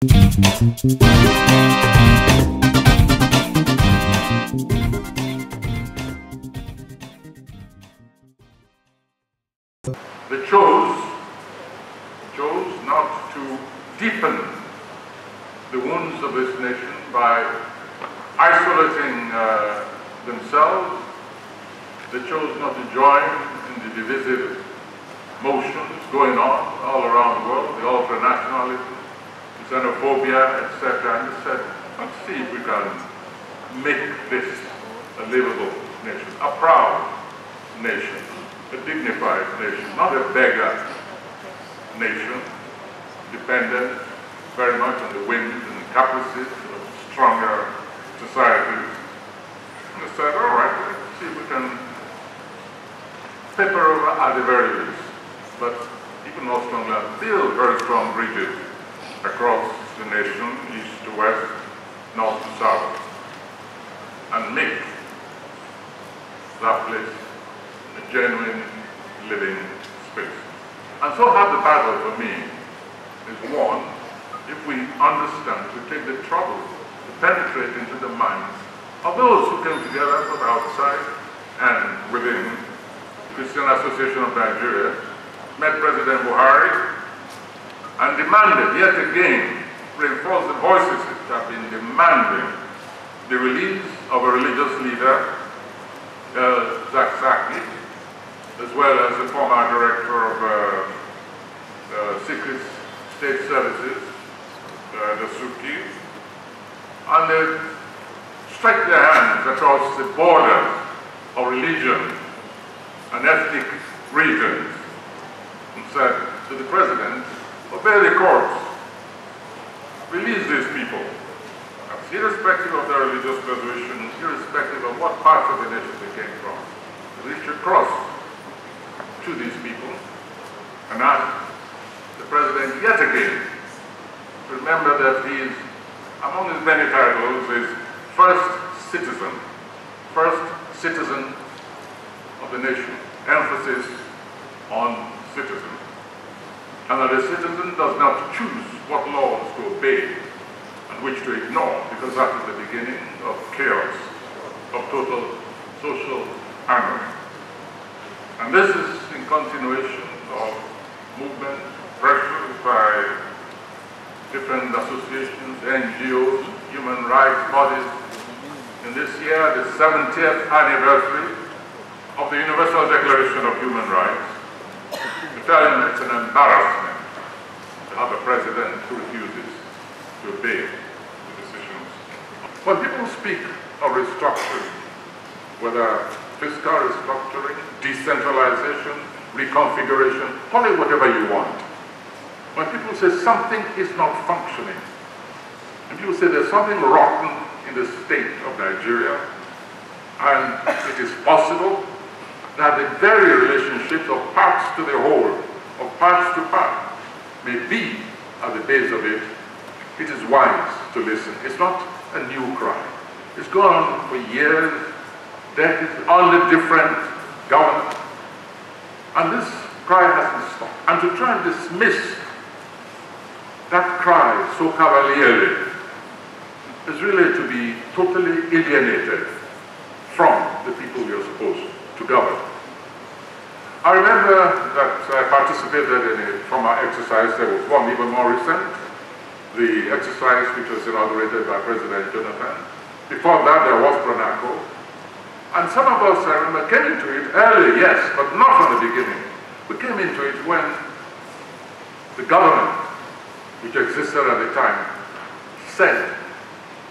They chose not to deepen the wounds of this nation by isolating themselves. They chose not to join in the divisive motions going on all around the world, the ultra-nationalism, the xenophobia, etc. And they said, let's see if we can make this a livable nation, a proud nation, a dignified nation, not a beggar nation, dependent very much on the whims and the caprices of stronger societies. And they said, all right, let's see if we can paper over at the very least, but even more strongly, build very strong bridges across the nation, east to west, north to south, and make that place a genuine living space. And so half the battle for me is won if we understand, we take the trouble to penetrate into the minds of those who came together from outside and within the Christian Association of Nigeria, met President Buhari, and demanded yet again, reinforced the voices that have been demanding the release of a religious leader, Zakzaki, as well as the former director of Secret State Services, Nzuko, and they stretched their hands across the borders of religion and ethnic regions and said to the president, obey the courts, release these people, irrespective of their religious persuasion, irrespective of what parts of the nation they came from. Reach across to these people and ask the president yet again to remember that he is, among his many titles, is first citizen of the nation, emphasis on citizen, and that a citizen does not choose what laws to obey and which to ignore, because that is the beginning of chaos, of total social anarchy. And this is in continuation of movement, pressures by different associations, NGOs, human rights bodies. In this year, the 70th anniversary of the Universal Declaration of Human Rights, to tell him it's an embarrassment to have a president who refuses to obey the decisions. When people speak of restructuring, whether fiscal restructuring, decentralization, reconfiguration, call it whatever you want. When people say something is not functioning, and people say there's something rotten in the state of Nigeria, and it is possible that the very relationships of parts to the whole, of parts to part, may be at the base of it, it is wise to listen. It's not a new cry. It's gone on for years, decades, under different governments. And this cry hasn't stopped. And to try and dismiss that cry so cavalierly is really to be totally alienated from the people we are supposed to govern. I remember that I participated in a former exercise. There was one even more recent, the exercise which was inaugurated by President Jonathan. Before that, there was Pronaco. And some of us, I remember, came into it early, yes, but not from the beginning. We came into it when the government, which existed at the time, said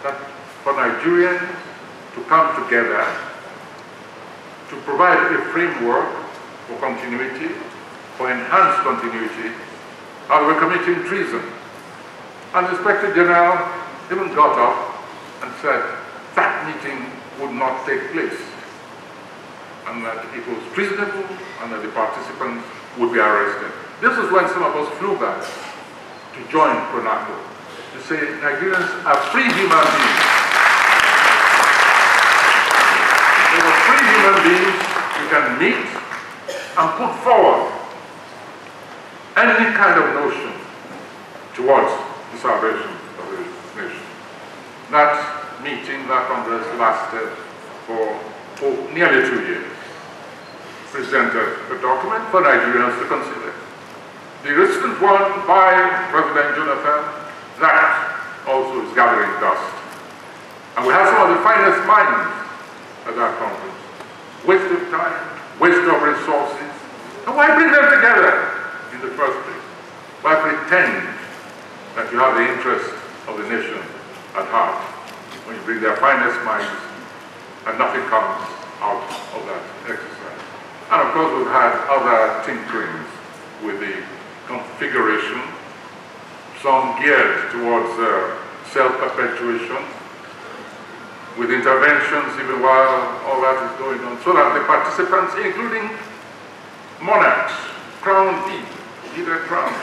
that for Nigerians to come together to provide a framework for continuity, for enhanced continuity, and we're committing treason. And the Inspector General even got up and said that meeting would not take place, and that it was treasonable, and that the participants would be arrested. This is when some of us flew back to join Pronaco, to say Nigerians are free human beings. They are free human beings who can meet and put forward any kind of notion towards the salvation of the nation. That meeting, that congress lasted for nearly 2 years. Presented a document for Nigerians to consider. The recent one by President Jonathan, that also is gathering dust. And we have some of the finest minds at that conference. Waste of time, waste of resources. And why bring them together in the first place? Why pretend that you have the interest of the nation at heart when you bring their finest minds and nothing comes out of that exercise? And of course we've had other tinkerings with the configuration, some geared towards self-perpetuation, with interventions even while all that is going on, so that the participants, including monarchs, crown people, either crowns,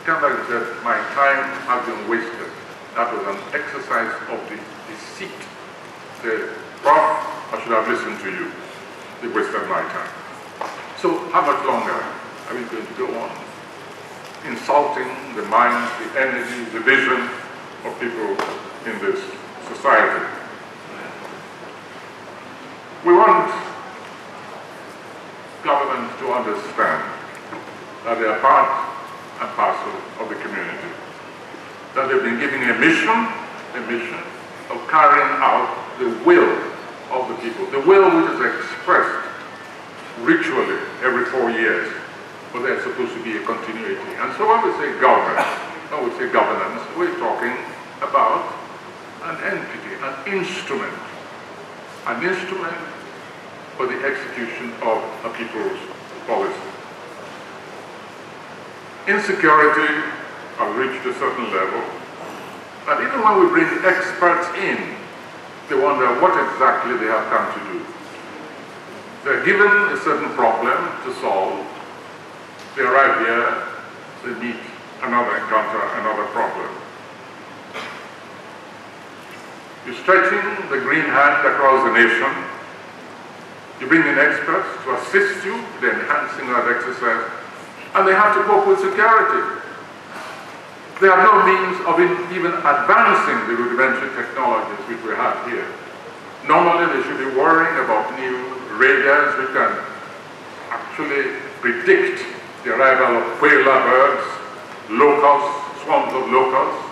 come back and say, my time has been wasted. That was an exercise of deceit. Say, Prof, I should have listened to you. They wasted my time. So how much longer are we going to go on insulting the minds, the energy, the vision of people in this society? We want governments to understand that they are part and parcel of the community, that they've been given a mission of carrying out the will of the people, the will which is expressed ritually every 4 years, but there's supposed to be a continuity. And so when we say government, when we say governance, we're talking about an entity, an instrument for the execution of a people's policy. Insecurity has reached a certain level, and even when we bring experts in, they wonder what exactly they have come to do. They're given a certain problem to solve, they arrive here, they meet encounter another problem. You're stretching the green hand across the nation. You bring in experts to assist you in enhancing that exercise, and they have to cope with security. They have no means of even advancing the rudimentary technologies which we have here. Normally they should be worrying about new radars which can actually predict the arrival of quailer birds, locusts, swarms of locusts,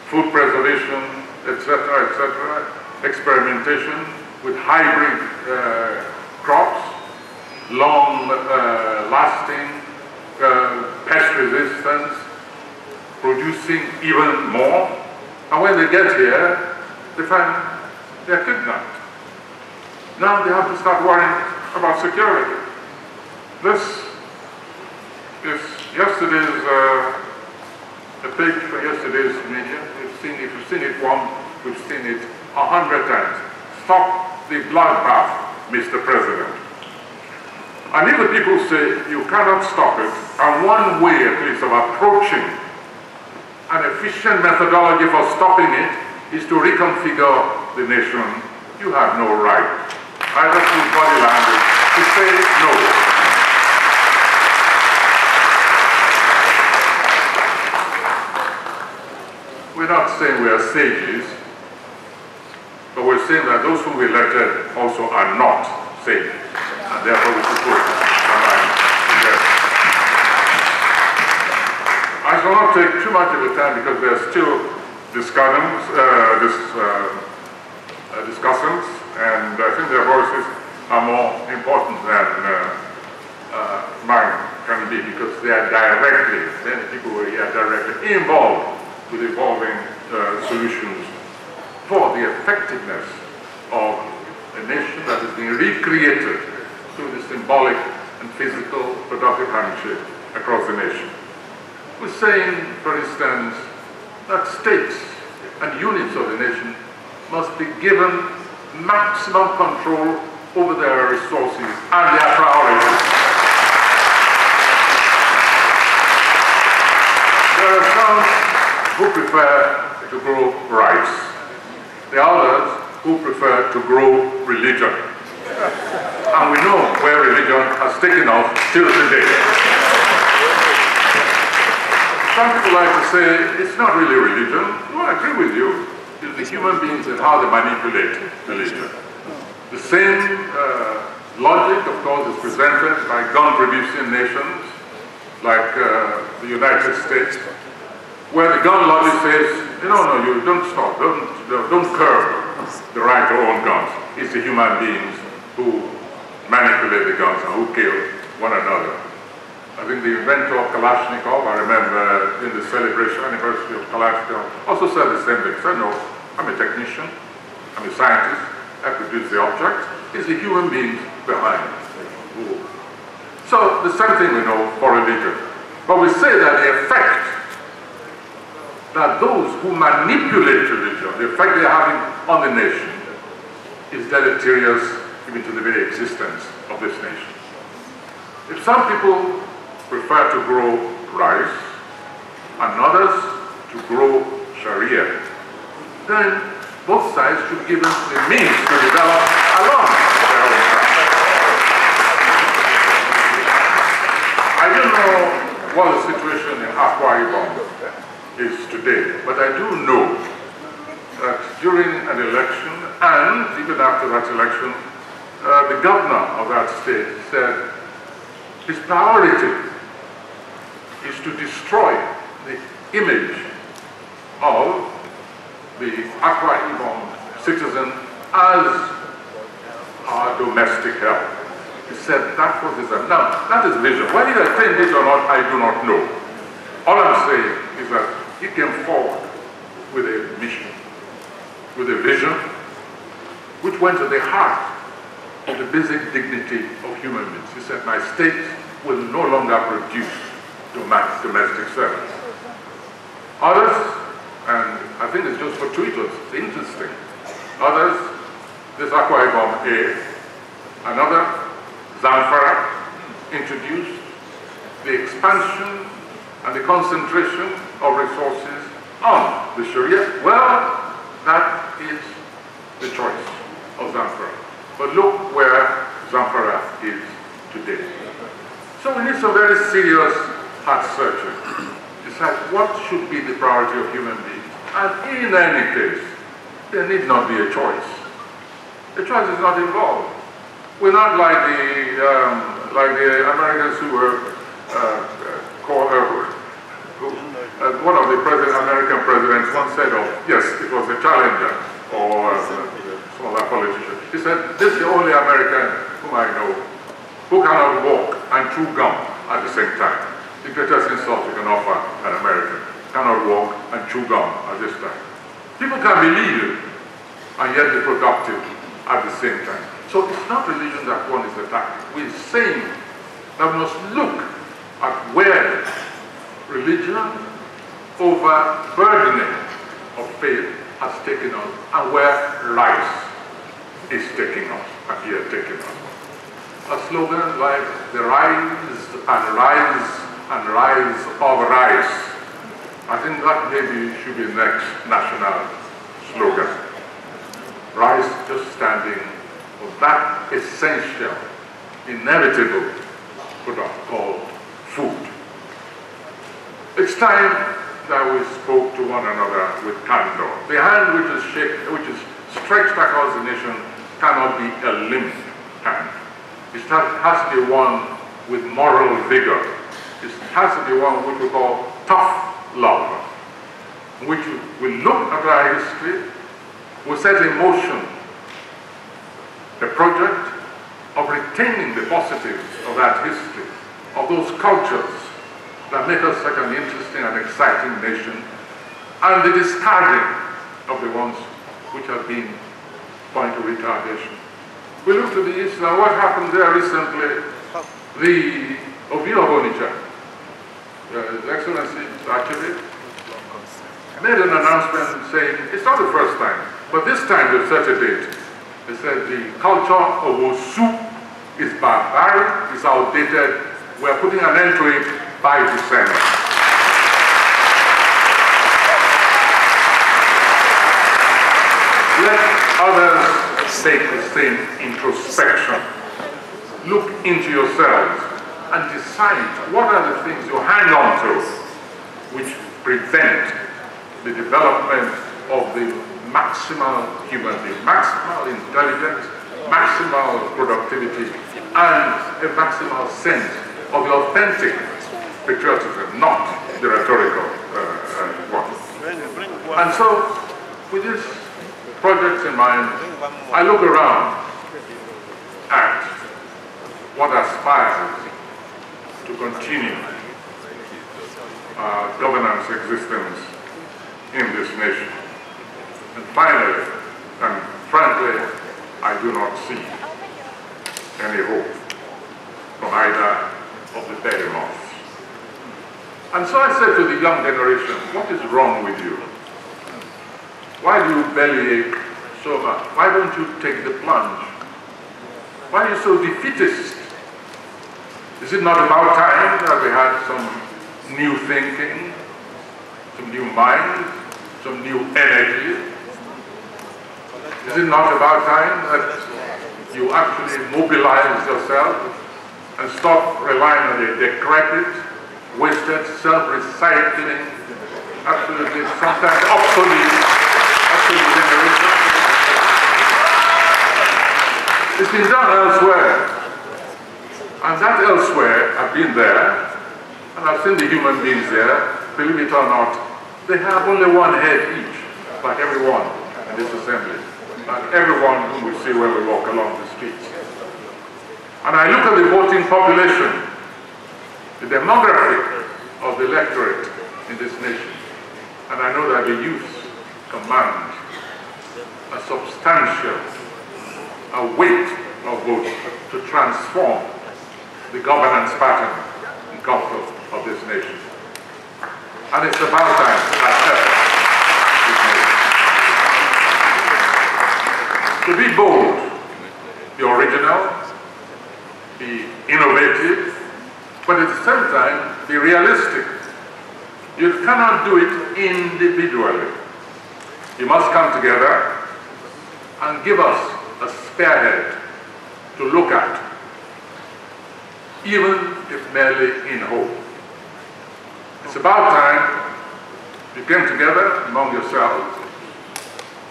food preservation, etc., experimentation with hybrid crops, long-lasting, pest resistance, producing even more. And when they get here, they find they're kidnapped. Now they have to start worrying about security. This is yesterday's, a page for yesterday's media. If you've seen it once, we've seen it 100 times. Stop the bloodbath, Mr. President. And if the people say you cannot stop it, and one way at least of approaching an efficient methodology for stopping it is to reconfigure the nation, you have no right, either through body language, to say no. We're not saying we are sages, but we're saying that those whom we elected also are not sages, and therefore we should put combine together. I shall not take too much of the time because there are still discussions, and I think their voices are more important than mine can be, because they are directly, then people who are directly involved with evolving solutions for the effectiveness of a nation that is being recreated through the symbolic and physical productive handshake across the nation. We're saying, for instance, that states and units of the nation must be given maximum control over their resources and their priorities. There are some who prefer to grow rice. There are others who prefer to grow religion. And we know where religion has taken off till today. So some people like to say it's not really religion. Well, I agree with you. It's the human beings and how they manipulate religion. The same logic, of course, is presented by gun-producing nations like the United States, where the gun lobby says, no, you don't stop, don't curb the right to own guns. It's the human beings who manipulate the guns and who kill one another. I think the inventor of Kalashnikov, I remember in the celebration anniversary of Kalashnikov, also said the same thing. He said, no, I'm a technician, I'm a scientist, I produce the object. It's the human beings behind it. So the same thing we know for religion. But we say that the effect that those who manipulate religion, the effect they're having on the nation, is deleterious even to the very existence of this nation. If some people prefer to grow rice and others to grow Sharia, then both sides should give them the means to develop along their own path. I don't know what the situation in Akwa Ibom is today, but I do know that during an election and even after that election, the governor of that state said his priority is to destroy the image of the Akwa Ibom citizen as our domestic help. He said that was his, now that is vision. Whether he attained it or not, I do not know. All I'm saying is that he came forward with a mission, with a vision, which went to the heart of the basic dignity of human beings. He said, my state will no longer produce domestic servants. Others, and I think it's just fortuitous, it's interesting, others, this Akwa Ibom A, another, Zamfara, introduced the expansion and the concentration of resources on the Sharia. Well, that is the choice of Zamfara. But look where Zamfara is today. So we need some very serious heart searching. Decide what should be the priority of human beings. And in any case, there need not be a choice. The choice is not involved. We're not like the Americans who were one of the American presidents once said, yes, it was a challenger or some other politician. He said, this is the only American whom I know who cannot walk and chew gum at the same time. The greatest insult you can offer an American. Cannot walk and chew gum at this time. People can believe and yet be productive at the same time. So it's not religion that one is attacking. We're saying that we must look at where religion overburdening of faith has taken us and where rice is taking us and here taking us. A slogan like the rise and rise and rise of rice, I think that maybe should be the next national slogan. Rice just standing for that essential, inevitable product called food. It's time that we spoke to one another with candor. The hand which is stretched across the nation cannot be a limp hand. It has to be one with moral vigor. It has to be one which we call tough love, which we look at our history, we set in motion the project of retaining the positives of that history, of those cultures that make us such an interesting and exciting nation, and the discarding of the ones which have been point of retardation. We look to the east now. What happened there recently? The Obi of Onitsha, His Excellency actually made an announcement saying it's not the first time, but this time they've set a date. They said the culture of Osu is barbaric, is outdated. We're putting an end to it by December. Let others take the same introspection. Look into yourselves and decide what are the things you hang on to which prevent the development of the maximal human being, maximal intelligence, maximal productivity, and a maximal sense of the authentic patriotism, not the rhetorical one. And so, with these projects in mind, I look around at what aspires to continue governance existence in this nation. And finally, and frankly, I do not see any hope from either of the behemoths. And so I said to the young generation, what is wrong with you? Why do you bellyache so much? Why don't you take the plunge? Why are you so defeatist? Is it not about time that we had some new thinking, some new mind, some new energy? Is it not about time that you actually mobilize yourself and stop relying on a decrepit, wasted, self-recycling, absolutely sometimes obsolete generation? It's been done elsewhere. And that elsewhere, I've been there, and I've seen the human beings there, believe it or not, they have only one head each, like everyone in this assembly, like everyone whom we see when we walk along the streets. And I look at the voting population, the demographic of the electorate in this nation, and I know that the youth command a substantial weight of votes to transform the governance pattern and culture of this nation. And it's about time that effort is made. To be bold, be original, be innovative, but at the same time, be realistic. You cannot do it individually. You must come together and give us a spearhead to look at, even if merely in hope. It's about time you came together among yourselves,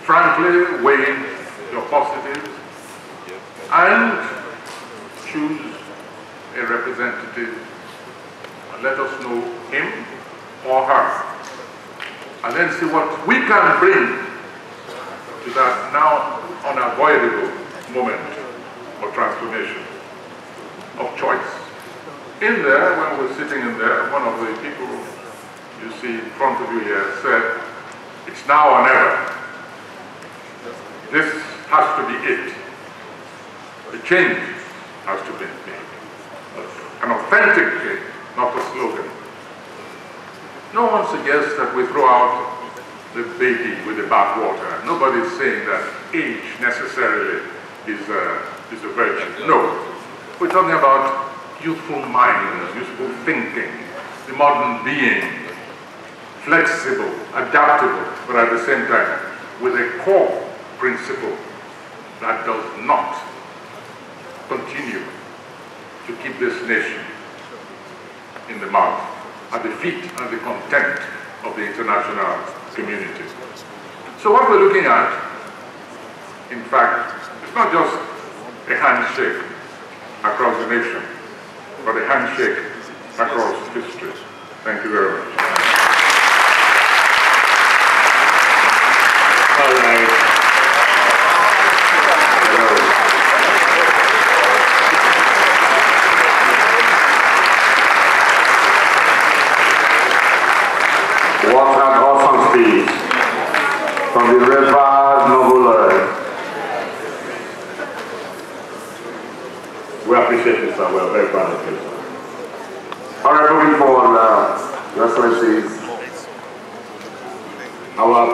frankly weighing your positives, and choose a representative and let us know him or her, and then see what we can bring to that now unavoidable moment of transformation, of choice. In there, when we're sitting in there, one of the people you see in front of you here said, it's now or never. This has to be it. The change has to be made. An authentic change, not a slogan. No one suggests that we throw out the baby with the bathwater. Nobody is saying that age necessarily is a virtue. No. We're talking about youthful minds, youthful thinking, the modern being, flexible, adaptable, but at the same time with a core principle that does not continue to keep this nation in the mouth, at the feet and the contempt of the international community. So what we're looking at, in fact, it's not just a handshake across the nation, but a handshake across history. Thank you very much. All right. What an awesome speech from the Reverend Noble Lord. We appreciate it, sir. We are very proud of you, sir. All right, moving forward, Your Excellencies, our